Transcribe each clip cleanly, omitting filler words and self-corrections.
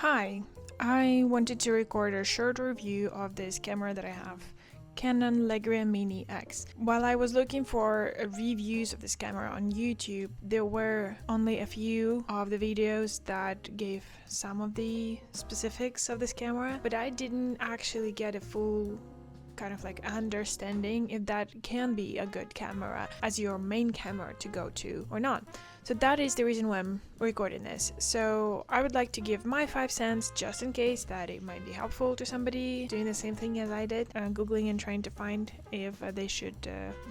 Hi, I wanted to record a short review of this camera that I have, Canon Legria Mini X. While I was looking for reviews of this camera on YouTube, there were only a few of the videos that gave some of the specifics of this camera, but I didn't actually get a full kind of like understanding if that can be a good camera as your main camera to go to or not. So that is the reason why I'm recording this. So I would like to give my 5 cents just in case that it might be helpful to somebody doing the same thing as I did, googling and trying to find if they should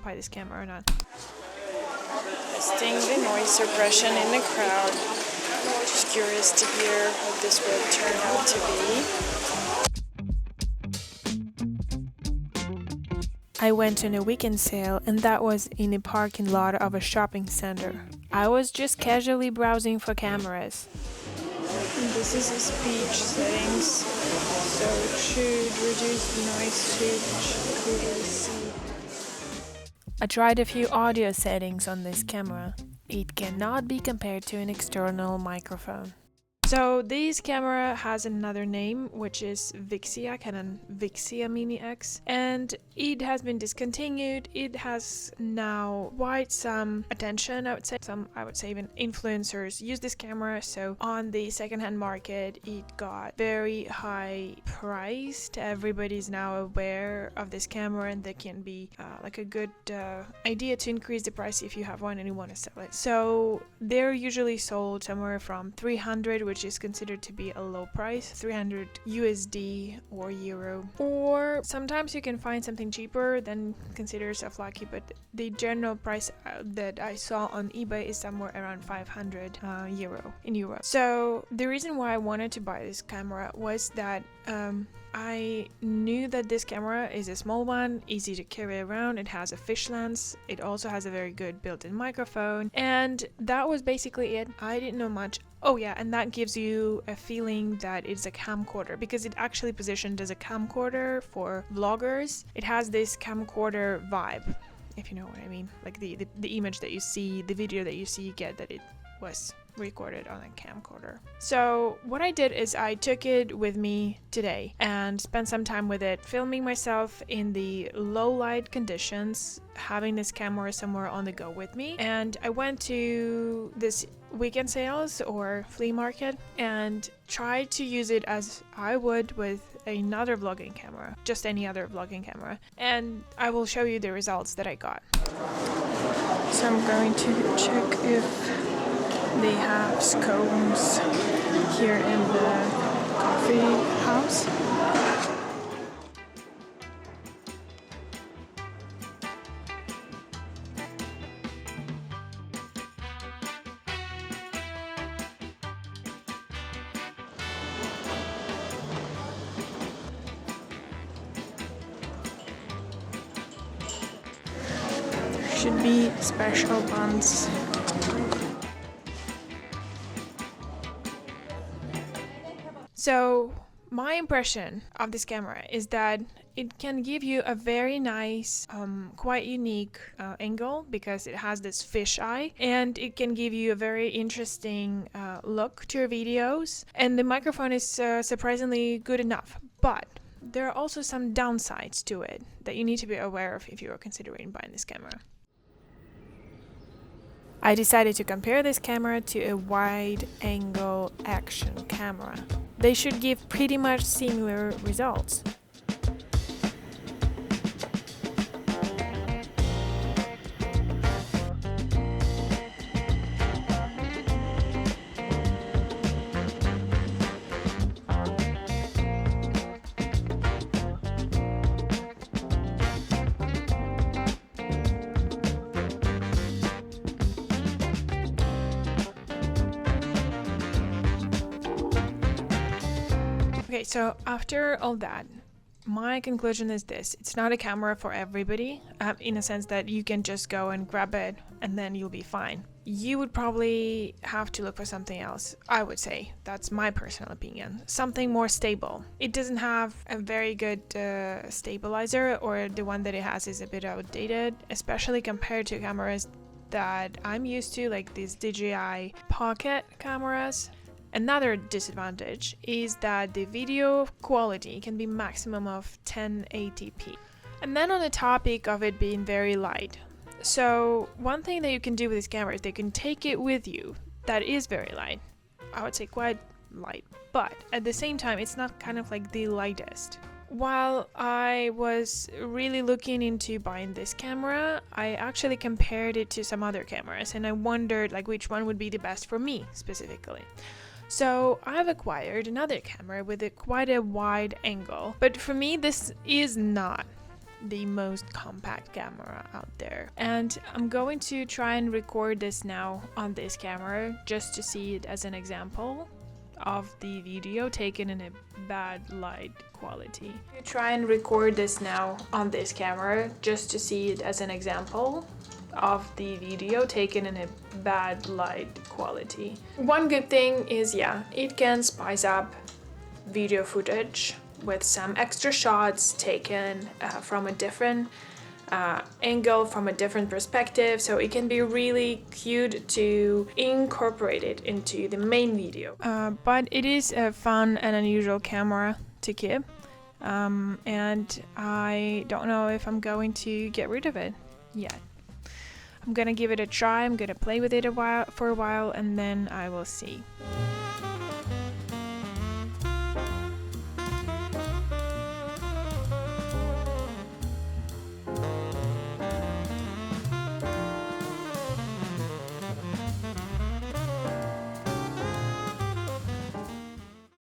buy this camera or not. Testing the noise suppression in the crowd. Just curious to hear what this will turn out to be. I went on a weekend sale, and that was in a parking lot of a shopping center. I was just casually browsing for cameras. And this is the speech settings, so it should reduce the noise to clearly see. I tried a few audio settings on this camera. It cannot be compared to an external microphone. So this camera has another name, which is Vixia, Canon Vixia Mini X, and it has been discontinued. It has now quite some attention, I would say even influencers use this camera. So on the secondhand market, it got very high priced. Everybody's now aware of this camera, and there can be like a good idea to increase the price if you have one and you want to sell it. So they're usually sold somewhere from 300, which is considered to be a low price, 300 USD or euro, or sometimes you can find something cheaper, then consider yourself lucky, but the general price that I saw on eBay is somewhere around 500 euro in euro. So the reason why I wanted to buy this camera was that I knew that this camera is a small one, easy to carry around, it has a fish lens, it also has a very good built-in microphone, and that was basically it. I didn't know much. Oh yeah, and that gives you a feeling that it's a camcorder, because it actually positioned as a camcorder for vloggers. It has this camcorder vibe, if you know what I mean, like the image that you see, the video that you see, you get that it was recorded on a camcorder. So what I did is I took it with me today and spent some time with it, filming myself in the low light conditions, having this camera somewhere on the go with me. And I went to this weekend sales or flea market and tried to use it as I would with another vlogging camera, just any other vlogging camera, and I will show you the results that I got. So I'm going to check if they have scones here in the coffee house. There should be special buns. So my impression of this camera is that it can give you a very nice, quite unique angle, because it has this fish eye, and it can give you a very interesting look to your videos, and the microphone is surprisingly good enough. But there are also some downsides to it that you need to be aware of if you are considering buying this camera. I decided to compare this camera to a wide-angle action camera. They should give pretty much similar results. Okay, so after all that, my conclusion is this: it's not a camera for everybody, in a sense that you can just go and grab it and then you'll be fine. You would probably have to look for something else, I would say. That's my personal opinion. Something more stable. It doesn't have a very good stabilizer, or the one that it has is a bit outdated, especially compared to cameras that I'm used to, like these DJI pocket cameras. Another disadvantage is that the video quality can be maximum of 1080p. And then on the topic of it being very light. So one thing that you can do with this camera is they can take it with you. That is very light. I would say quite light, but at the same time it's not kind of like the lightest. While I was really looking into buying this camera, I actually compared it to some other cameras and I wondered like which one would be the best for me specifically. So I've acquired another camera with quite a wide angle, but for me this is not the most compact camera out there, and I'm going to try and record this now on this camera just to see it as an example of the video taken in a bad light quality. Try and record this now on this camera just to see it as an example of the video taken in a bad light quality. One good thing is, yeah, it can spice up video footage with some extra shots taken from a different angle, from a different perspective, so it can be really cute to incorporate it into the main video. But it is a fun and unusual camera to keep, and I don't know if I'm going to get rid of it yet. I'm gonna give it a try, I'm gonna play with it for a while, and then I will see.